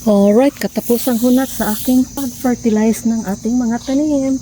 Alright, katapusang hunat sa aking pag-fertilize ng ating mga tanim.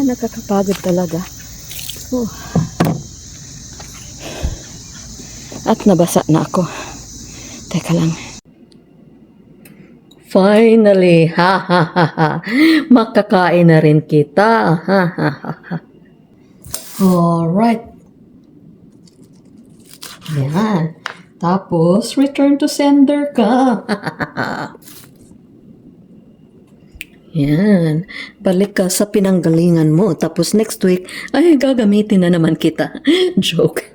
Nakakapagod talaga. Oh. At nabasa na ako. Teka lang. Finally, ha ha ha ha. Makakain na rin kita. Ha ha ha ha. Alright. Yan. Tapos, return to sender ka. Yan. Balik ka sa pinanggalingan mo. Tapos next week, ay gagamitin na naman kita. Joke.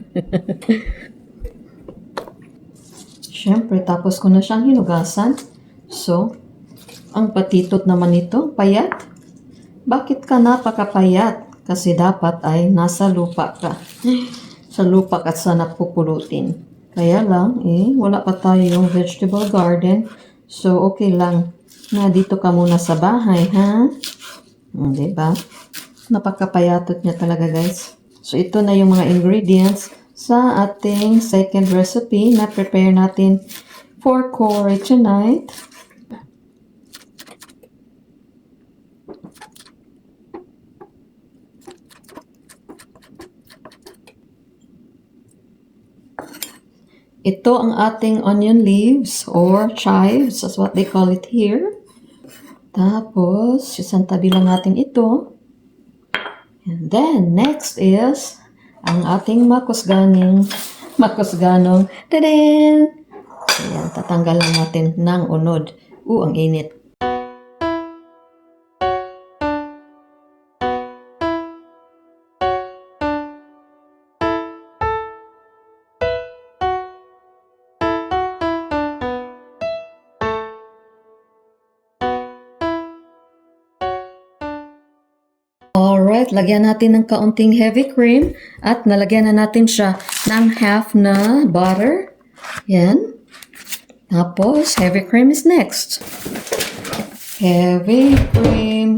Siyempre, tapos ko na siyang hinugasan. So, ang patitot naman ito, payat. Bakit ka napakapayat? Kasi dapat ay nasa lupa ka. Sa lupa ka sana pupulutin. Kaya lang, wala pa tayong vegetable garden. So, okay lang na dito ka muna sa bahay, ha? Diba? Napakapayatot niya talaga, guys. So, ito na yung mga ingredients sa ating second recipe na prepare natin for Cory tonight. Ito ang ating onion leaves or chives, that's what they call it here. Tapos, isang tabi lang natin ito. And then, next is ang ating makusganong, tadaan! Ayan, tatanggal lang natin ng unod. Ang init. Alright, lagyan natin ng kaunting heavy cream at nalagyan na natin siya ng half na butter. Yan. Tapos, heavy cream is next. Heavy cream.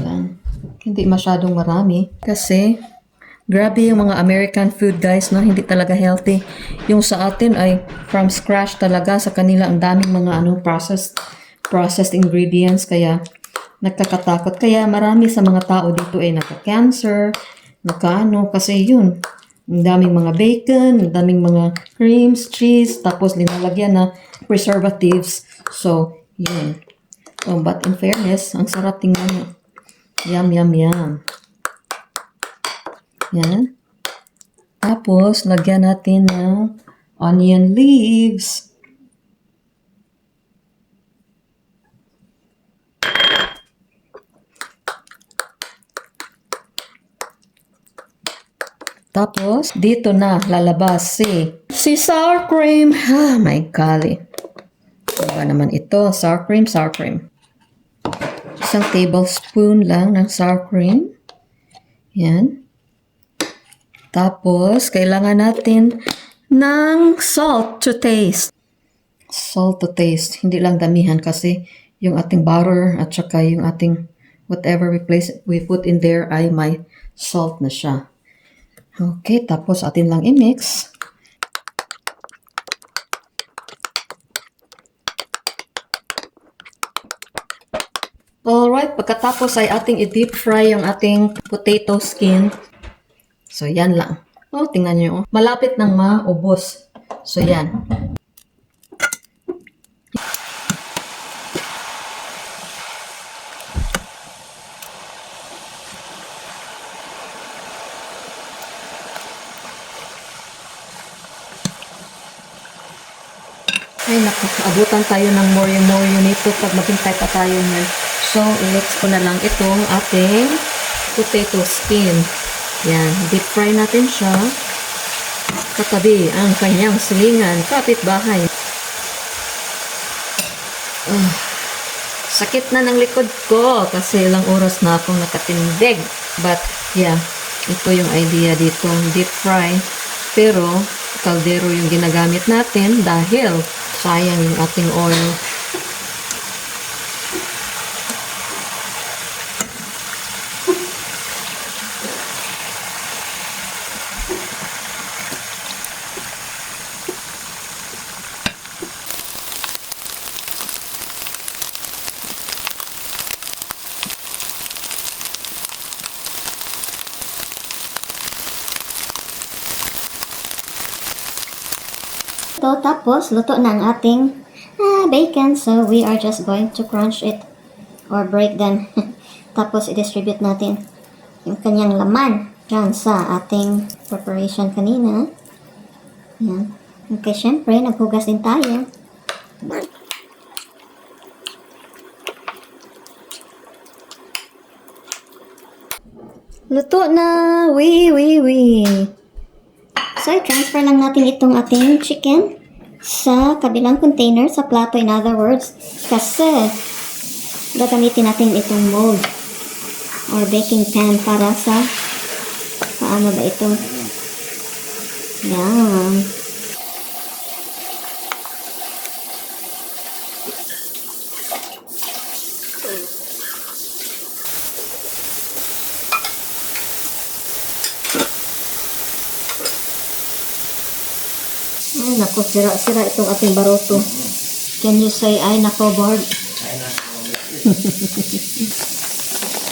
Yan. Hindi masyadong marami kasi grabe yung mga American food, guys, no? Hindi talaga healthy. Yung sa atin ay from scratch talaga. Sa kanila ang daming mga processed ingredients, kaya nagkakatakot. Kaya marami sa mga tao dito ay nagka-cancer, kasi yun. Ang daming mga bacon, ang daming mga creams, cheese, tapos linalagyan na preservatives. So, yun. But in fairness, ang sarap tingnan nyo. Yum, yum, yum. Yan. Tapos, lagyan natin ng onion leaves. Tapos, dito na lalabas si sour cream. My golly. Diba naman ito? Sour cream. Isang tablespoon lang ng sour cream. Yan. Tapos, kailangan natin ng salt to taste. Salt to taste. Hindi lang damihan kasi yung ating butter at saka yung ating whatever we put in there ay may salt na siya. Okay, tapos atin lang i-mix. Alright, pagkatapos ay ating i-deep fry yung ating potato skin. So, yan lang. Tingnan nyo. Malapit nang maubos. So, yan. Ay naku, abutan tayo ng moryo nito pag maghintay pa tayo niyan. So, i-mix ko na lang itong ating potato skin. Yan, deep fry natin siya. Katabi ang kanyang silingan, kapitbahay. Sakit na ng likod ko kasi ilang oras na akong nakatindig. But, yeah, ito yung idea dito, deep fry. Pero, kaldero yung ginagamit natin dahil sayang yung ating oil. Tapos, luto na ang ating bacon. So, we are just going to crunch it or break them. Tapos, i-distribute natin yung kanyang laman dyan sa ating preparation kanina. Yan. Okay, syempre, naghugas din tayo. Luto na! Wee! So, i-transfer lang natin itong ating chicken sa kabilang container, sa plato, in other words, kasi gagamitin natin itong mold or baking pan para sa paano ba ito? Yan. Ay, naku, sira itong ating baroto. Can you say, ay, nako, board?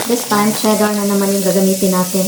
This time, cheddar na naman yung gagamitin natin.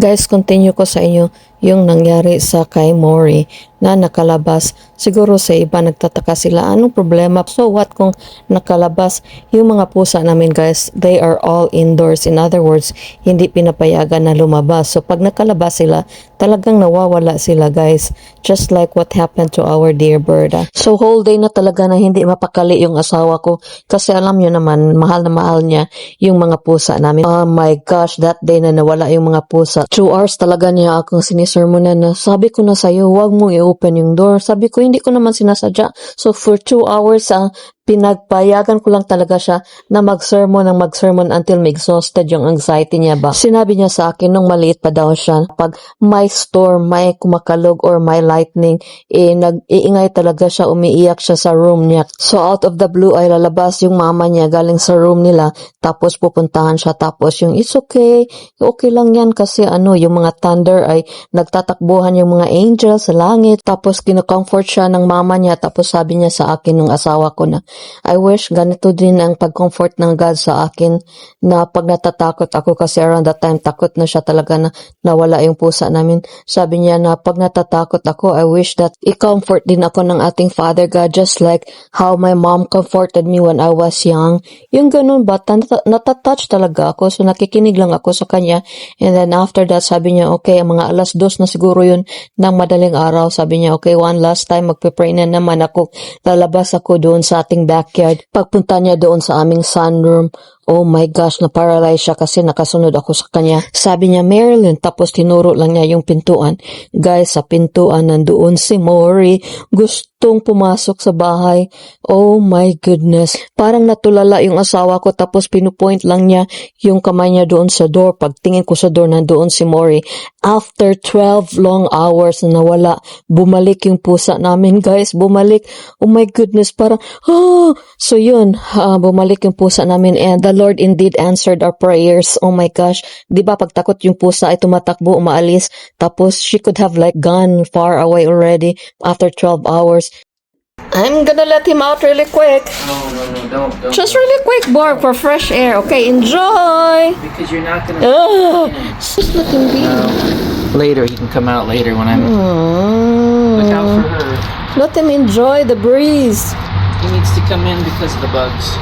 Guys, continue ko sa inyo yung nangyari sa kay Mori na nakalabas. Siguro sa iba nagtataka sila, anong problema? So what kung nakalabas? Yung mga pusa namin guys, they are all indoors. In other words, hindi pinapayagan na lumabas. So pag nakalabas sila, talagang nawawala sila guys. Just like what happened to our dear bird. So whole day na talaga na hindi mapakali yung asawa ko. Kasi alam nyo naman, mahal na mahal niya yung mga pusa namin. Oh my gosh, that day na nawala yung mga pusa. 2 hours talaga niya akong sinisermonan na sabi ko na sa'yo, huwag mong i-open yung door. Sabi ko, hindi ko naman sinasadya. So for 2 hours, pinagpayagan ko lang talaga siya na mag-sermon until ma-exhausted yung anxiety niya ba. Sinabi niya sa akin nung maliit pa daw siya, pag may storm, may kumakalog or may lightning, nag-iingay talaga siya, umiiyak siya sa room niya. So out of the blue ay lalabas yung mama niya galing sa room nila, tapos pupuntahan siya, tapos yung it's okay lang yan kasi yung mga thunder ay nagtatakbuhan yung mga angels sa langit, tapos kinocomfort siya ng mama niya, tapos sabi niya sa akin nung asawa ko na, I wish ganito din ang pag-comfort ng God sa akin na pag natatakot ako kasi around that time takot na siya talaga na nawala yung pusa namin. Sabi niya na pag natatakot ako, I wish that i-comfort din ako ng ating Father God just like how my mom comforted me when I was young. Yung ganun ba, natatouch talaga ako. So nakikinig lang ako sa kanya. And then after that, sabi niya, okay, mga 2:00 na siguro yun ng madaling araw. Sabi niya, okay, one last time, magpe-pray na naman ako. Lalabas ako doon sa ating backyard. Pagpunta niya doon sa aming sunroom, Oh my gosh, na-paralyze siya kasi nakasunod ako sa kanya. Sabi niya, Marilyn, tapos tinuro lang niya yung pintuan. Guys, sa pintuan nandoon si Maury. Gustong pumasok sa bahay. Oh my goodness. Parang natulala yung asawa ko tapos pinupoint lang niya yung kamay niya doon sa door. Pagtingin ko sa door, nandoon si Maury. After 12 long hours na nawala, bumalik yung pusa namin, guys. Bumalik. Oh my goodness, parang, So yun, bumalik yung pusa namin and the Lord indeed answered our prayers. Oh my gosh. Di ba pagtakot yung pusa ay tumatakbo, umaalis. Tapos she could have like gone far away already after 12 hours. I'm gonna let him out really quick. No, don't. Just really quick, Barb, for fresh air. Okay, enjoy. Because you're not gonna. Just looking beautiful. Later, he can come out later when I'm. Look out for her. Let him enjoy the breeze. He needs to come in because of the bugs.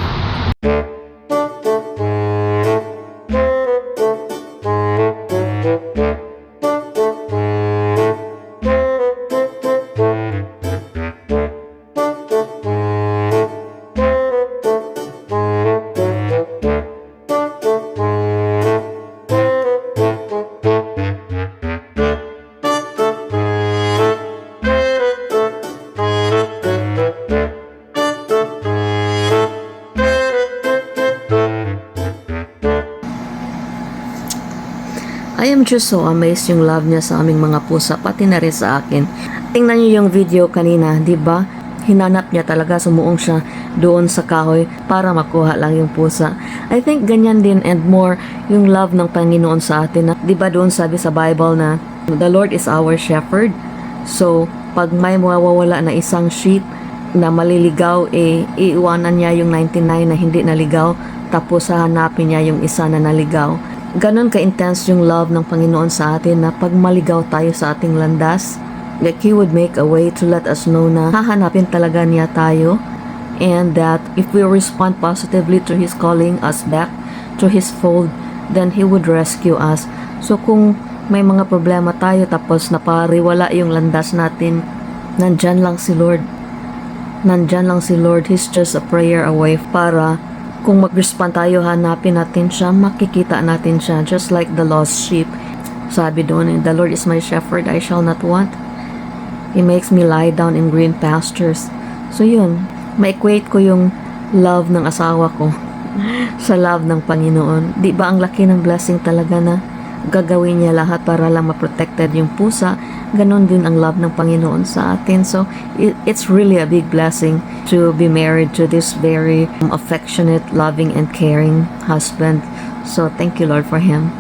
I am just so amazed yung love niya sa aming mga pusa, pati na rin sa akin. Tingnan niyo yung video kanina, di ba? Hinanap niya talaga, sumuong siya doon sa kahoy para makuha lang yung pusa. I think ganyan din and more yung love ng Panginoon sa atin. Di ba doon sabi sa Bible na the Lord is our shepherd. So, pag may mawawala na isang sheep na maliligaw, iiwanan niya yung 99 na hindi naligaw, tapos hahanapin niya yung isa na naligaw. Ganon ka-intense yung love ng Panginoon sa atin na pag maligaw tayo sa ating landas, like He would make a way to let us know na hahanapin talaga niya tayo, and that if we respond positively to His calling us back to His fold, then He would rescue us. So kung may mga problema tayo tapos napariwala yung landas natin, nandyan lang si Lord. Nandyan lang si Lord. He's just a prayer away para kung mag-respond tayo, hanapin natin siya, makikita natin siya, just like the lost sheep. Sabi doon, the Lord is my shepherd, I shall not want. He makes me lie down in green pastures. So yun, ma-equate ko yung love ng asawa ko sa love ng Panginoon. Di ba ang laki ng blessing talaga na gagawin niya lahat para lang ma-protected yung pusa? Ganon din ang love ng Panginoon sa atin. So, it's really a big blessing to be married to this very affectionate, loving, and caring husband. So, thank you, Lord, for him.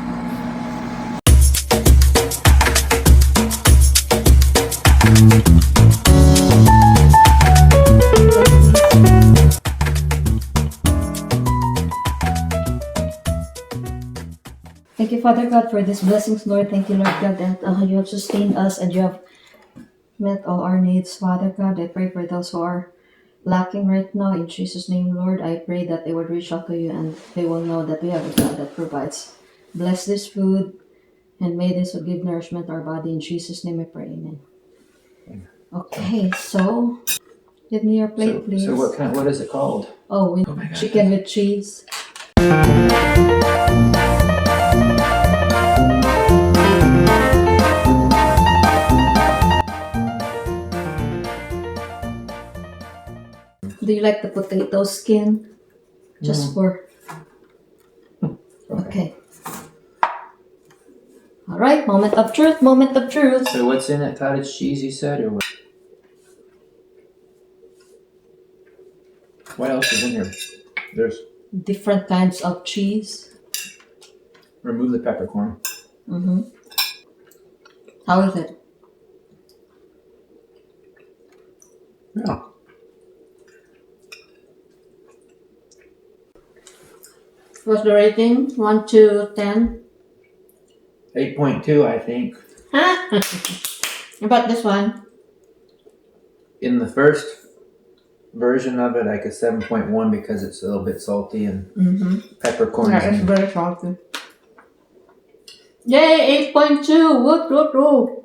Thank you, Father God, for these blessings, Lord. Thank you, Lord God, that you have sustained us and you have met all our needs, Father God. I pray for those who are lacking right now. In Jesus' name, Lord, I pray that they would reach out to you and they will know that we have a God that provides. Bless this food and may this give nourishment to our body. In Jesus' name I pray, amen. Okay, so give me your plate, please. So what is it called? Oh, my God. Chicken with cheese. Do you like the potato skin? Just for... Okay. Alright, moment of truth, moment of truth. So what's in it? Cottage cheese, you said, or what? What else is in here? There's Different kinds of cheese. remove the peppercorn. Mm-hmm. How is it? Yeah. What's the rating? 1 to 10? 8.2, I think. Huh? About this one? In the first version of it, like a 7.1 because it's a little bit salty and peppercorn. Yeah, it's very salty. Yay, 8.2! Whoop, whoop, whoop.